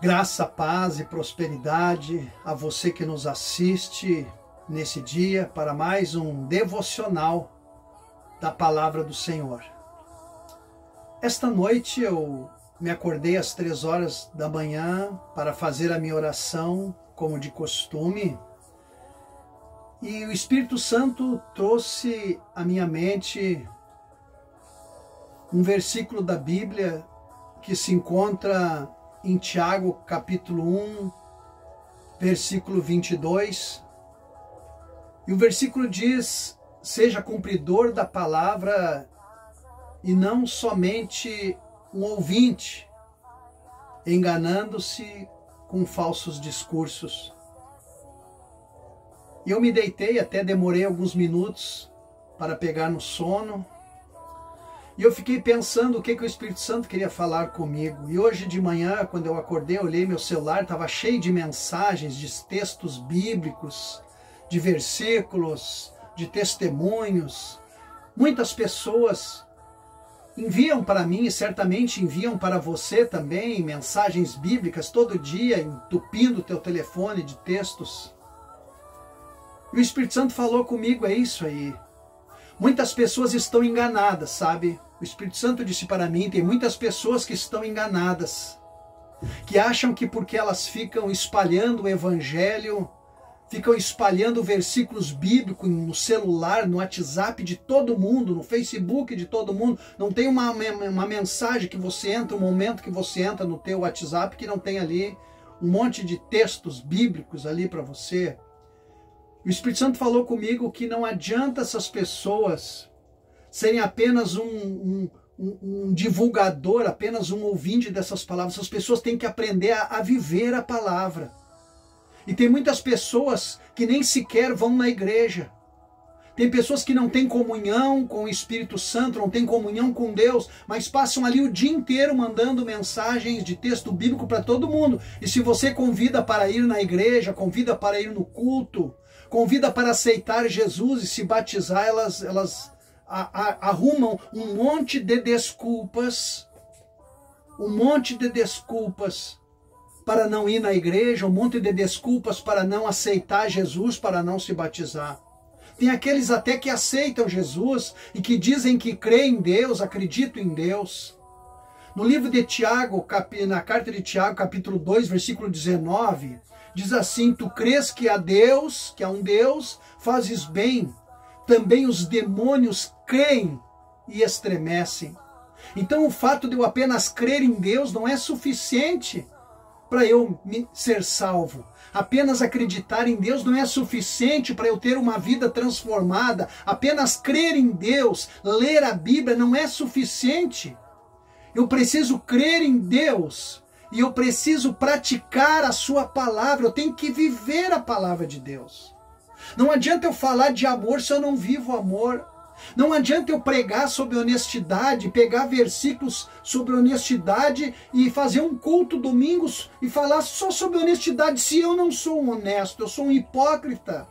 Graça, paz e prosperidade a você que nos assiste nesse dia para mais um devocional da Palavra do Senhor. Esta noite eu me acordei às 3 horas da manhã para fazer a minha oração, como de costume, e o Espírito Santo trouxe à minha mente um versículo da Bíblia que se encontra em Tiago, capítulo 1, versículo 22. E o versículo diz: seja cumpridor da palavra e não somente um ouvinte, enganando-se com falsos discursos. E eu me deitei, até demorei alguns minutos para pegar no sono. E eu fiquei pensando o que o Espírito Santo queria falar comigo. E hoje de manhã, quando eu acordei, eu olhei meu celular, estava cheio de mensagens, de textos bíblicos, de versículos, de testemunhos. Muitas pessoas enviam para mim e certamente enviam para você também mensagens bíblicas todo dia, entupindo o teu telefone de textos. E o Espírito Santo falou comigo, é isso aí. Muitas pessoas estão enganadas, sabe? O Espírito Santo disse para mim, tem muitas pessoas que estão enganadas, que acham que porque elas ficam espalhando o Evangelho, ficam espalhando versículos bíblicos no celular, no WhatsApp de todo mundo, no Facebook de todo mundo, não tem uma mensagem que você entra, um momento que você entra no teu WhatsApp que não tem ali um monte de textos bíblicos ali para você. O Espírito Santo falou comigo que não adianta essas pessoas serem apenas um divulgador, apenas um ouvinte dessas palavras. Essas pessoas têm que aprender a viver a palavra. E tem muitas pessoas que nem sequer vão na igreja. Tem pessoas que não têm comunhão com o Espírito Santo, não têm comunhão com Deus, mas passam ali o dia inteiro mandando mensagens de texto bíblico para todo mundo. E se você convida para ir na igreja, convida para ir no culto, convida para aceitar Jesus e se batizar, elas arrumam um monte de desculpas, para não ir na igreja, um monte de desculpas para não aceitar Jesus, para não se batizar. Tem aqueles até que aceitam Jesus e que dizem que creem em Deus, acreditam em Deus. No livro de Tiago, na carta de Tiago, capítulo 2, versículo 19, diz assim: tu crês que há Deus, que há um Deus, fazes bem. Também os demônios creem e estremecem. Então o fato de eu apenas crer em Deus não é suficiente para eu ser salvo. Apenas acreditar em Deus não é suficiente para eu ter uma vida transformada. Apenas crer em Deus, ler a Bíblia não é suficiente. Eu preciso crer em Deus e eu preciso praticar a sua palavra. Eu tenho que viver a palavra de Deus. Não adianta eu falar de amor se eu não vivo amor. Não adianta eu pregar sobre honestidade, pegar versículos sobre honestidade e fazer um culto domingos e falar só sobre honestidade se eu não sou um honesto, eu sou um hipócrita.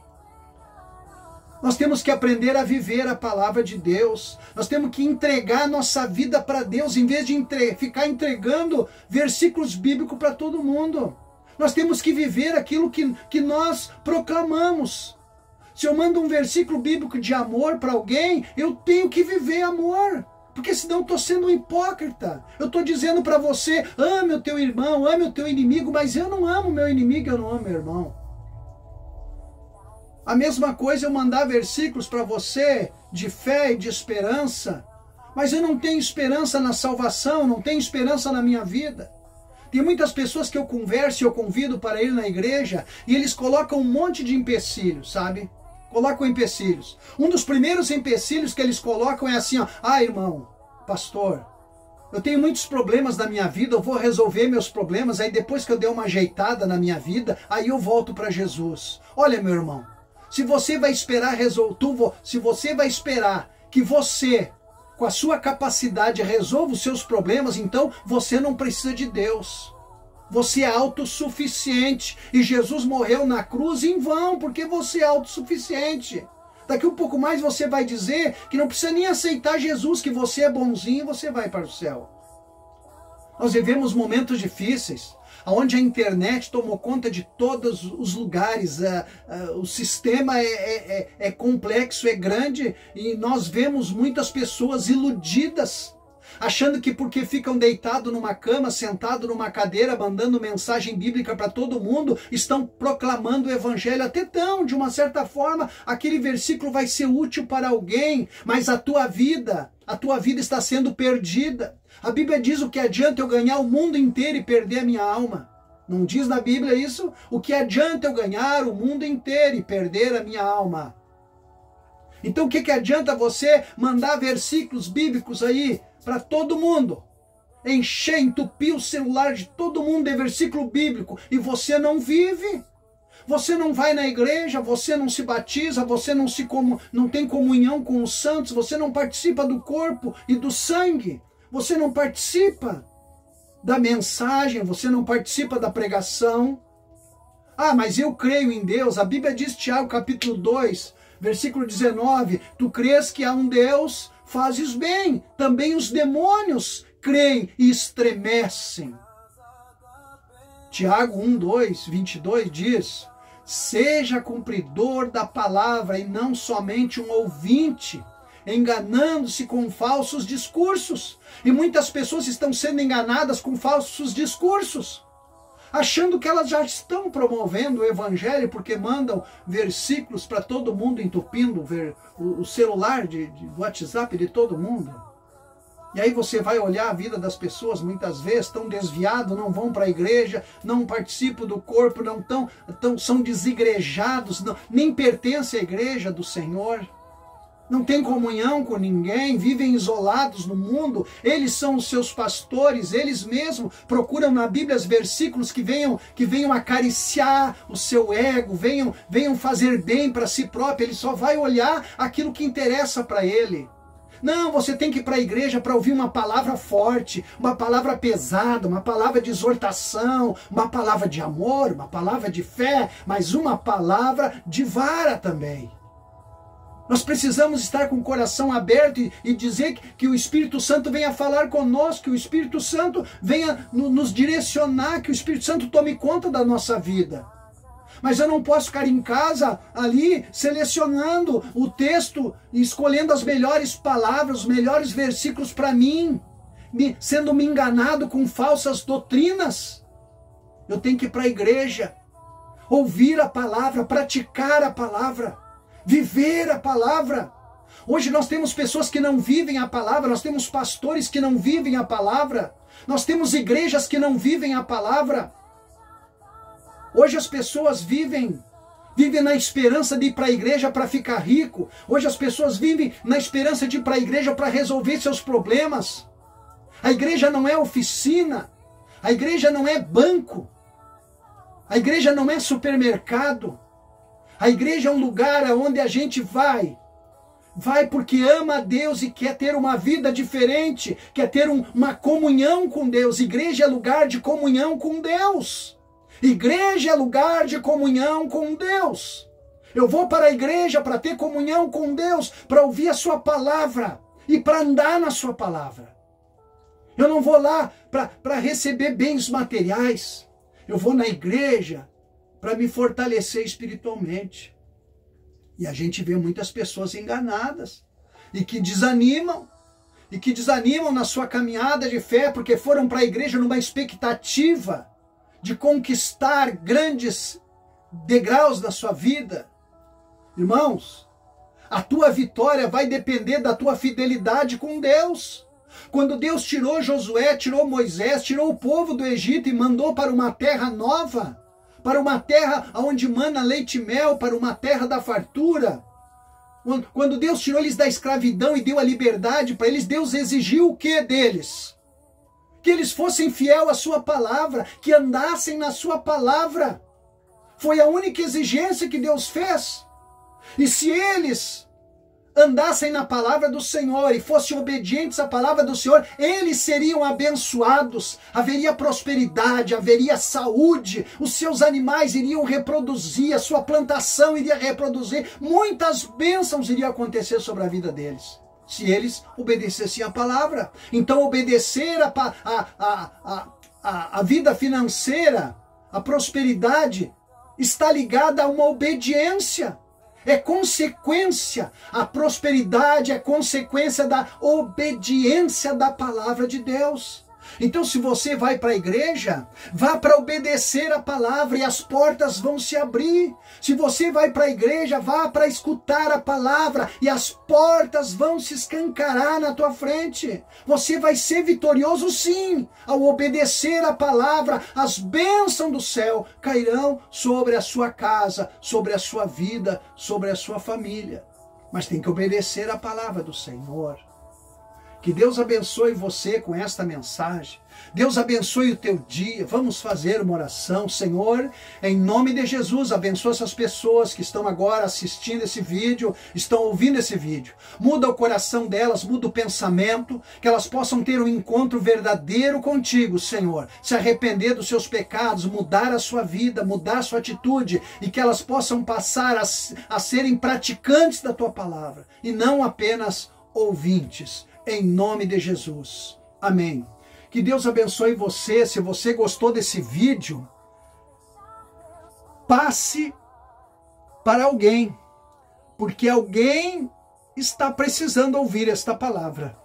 Nós temos que aprender a viver a palavra de Deus. Nós temos que entregar nossa vida para Deus, em vez de ficar entregando versículos bíblicos para todo mundo. Nós temos que viver aquilo que nós proclamamos. Se eu mando um versículo bíblico de amor para alguém, eu tenho que viver amor. Porque senão eu estou sendo um hipócrita. Eu estou dizendo para você, ame o teu irmão, ame o teu inimigo, mas eu não amo meu inimigo, eu não amo meu irmão. A mesma coisa eu mandar versículos para você de fé e de esperança, mas eu não tenho esperança na salvação, não tenho esperança na minha vida. Tem muitas pessoas que eu converso e eu convido para ir na igreja e eles colocam um monte de empecilhos, sabe? Colocam empecilhos. Um dos primeiros empecilhos que eles colocam é assim, ó: ah, irmão, pastor, eu tenho muitos problemas na minha vida, eu vou resolver meus problemas, aí depois que eu der uma ajeitada na minha vida, aí eu volto para Jesus. Olha, meu irmão, se você vai esperar se você vai esperar que você, com a sua capacidade, resolva os seus problemas, então você não precisa de Deus. Você é autossuficiente e Jesus morreu na cruz em vão, porque você é autossuficiente. Daqui um pouco mais você vai dizer que não precisa nem aceitar Jesus, que você é bonzinho e você vai para o céu. Nós vivemos momentos difíceis, onde a internet tomou conta de todos os lugares, o sistema é complexo, é grande, e nós vemos muitas pessoas iludidas, achando que porque ficam deitados numa cama, sentados numa cadeira, mandando mensagem bíblica para todo mundo, estão proclamando o evangelho. Até tão, de uma certa forma, aquele versículo vai ser útil para alguém, mas a tua vida está sendo perdida. A Bíblia diz: o que adianta eu ganhar o mundo inteiro e perder a minha alma? Não diz na Bíblia isso? O que adianta eu ganhar o mundo inteiro e perder a minha alma? Então o que adianta você mandar versículos bíblicos aí para todo mundo? Encher, entupir o celular de todo mundo de versículo bíblico e você não vive? Você não vai na igreja, você não se batiza, você não tem comunhão com os santos, você não participa do corpo e do sangue, você não participa da mensagem, você não participa da pregação. Ah, mas eu creio em Deus. A Bíblia diz, Tiago capítulo 2, versículo 19, tu crês que há um Deus, fazes bem, também os demônios creem e estremecem. Tiago 1:22 diz: seja cumpridor da palavra e não somente um ouvinte, enganando-se com falsos discursos. E muitas pessoas estão sendo enganadas com falsos discursos, achando que elas já estão promovendo o evangelho porque mandam versículos para todo mundo, entupindo o celular do WhatsApp de todo mundo. E aí você vai olhar a vida das pessoas, muitas vezes estão desviados, não vão para a igreja, não participam do corpo, são desigrejados, nem pertencem à igreja do Senhor. Não tem comunhão com ninguém, vivem isolados no mundo. Eles são os seus pastores, eles mesmos procuram na Bíblia os versículos que venham acariciar o seu ego, venham fazer bem para si próprio. Ele só vai olhar aquilo que interessa para ele. Não, você tem que ir para a igreja para ouvir uma palavra forte, uma palavra pesada, uma palavra de exortação, uma palavra de amor, uma palavra de fé, mas uma palavra de vara também. Nós precisamos estar com o coração aberto e dizer que o Espírito Santo venha falar conosco, que o Espírito Santo venha nos direcionar, que o Espírito Santo tome conta da nossa vida. Mas eu não posso ficar em casa ali selecionando o texto e escolhendo as melhores palavras, os melhores versículos para mim, sendo me enganado com falsas doutrinas. Eu tenho que ir para a igreja, ouvir a palavra, praticar a palavra, viver a palavra. Hoje nós temos pessoas que não vivem a palavra, nós temos pastores que não vivem a palavra, nós temos igrejas que não vivem a palavra. Hoje as pessoas vivem na esperança de ir para a igreja para ficar rico. Hoje as pessoas vivem na esperança de ir para a igreja para resolver seus problemas. A igreja não é oficina, a igreja não é banco, a igreja não é supermercado. A igreja é um lugar onde a gente vai porque ama a Deus e quer ter uma vida diferente, quer ter uma comunhão com Deus. Igreja é lugar de comunhão com Deus. Igreja é lugar de comunhão com Deus. Eu vou para a igreja para ter comunhão com Deus, para ouvir a sua palavra e para andar na sua palavra. Eu não vou lá para receber bens materiais. Eu vou na igreja para me fortalecer espiritualmente. E a gente vê muitas pessoas enganadas e que desanimam na sua caminhada de fé porque foram para a igreja numa expectativa de conquistar grandes degraus da sua vida. Irmãos, a tua vitória vai depender da tua fidelidade com Deus. Quando Deus tirou Josué, tirou Moisés, tirou o povo do Egito e mandou para uma terra nova, para uma terra onde mana leite e mel, para uma terra da fartura. Quando Deus tirou eles da escravidão e deu a liberdade para eles, Deus exigiu o que deles? Que eles fossem fiéis à sua palavra, que andassem na sua palavra. Foi a única exigência que Deus fez. E se eles andassem na palavra do Senhor e fossem obedientes à palavra do Senhor, eles seriam abençoados, haveria prosperidade, haveria saúde, os seus animais iriam reproduzir, a sua plantação iria reproduzir, muitas bênçãos iriam acontecer sobre a vida deles. se eles obedecessem a palavra. Então, obedecer a vida financeira, a prosperidade, está ligada a uma obediência. É consequência. A prosperidade é consequência da obediência da palavra de Deus. Então, se você vai para a igreja, vá para obedecer a palavra e as portas vão se abrir. Se você vai para a igreja, vá para escutar a palavra e as portas vão se escancarar na tua frente. Você vai ser vitorioso sim, ao obedecer a palavra. As bênçãos do céu cairão sobre a sua casa, sobre a sua vida, sobre a sua família. Mas tem que obedecer a palavra do Senhor. Que Deus abençoe você com esta mensagem. Deus abençoe o teu dia. Vamos fazer uma oração. Senhor, em nome de Jesus, abençoa essas pessoas que estão agora assistindo esse vídeo, estão ouvindo esse vídeo. Muda o coração delas, muda o pensamento, que elas possam ter um encontro verdadeiro contigo, Senhor. Se arrepender dos seus pecados, mudar a sua vida, mudar a sua atitude, e que elas possam passar a serem praticantes da tua palavra, e não apenas ouvintes. Em nome de Jesus. Amém. Que Deus abençoe você. Se você gostou desse vídeo, passe para alguém, porque alguém está precisando ouvir esta palavra.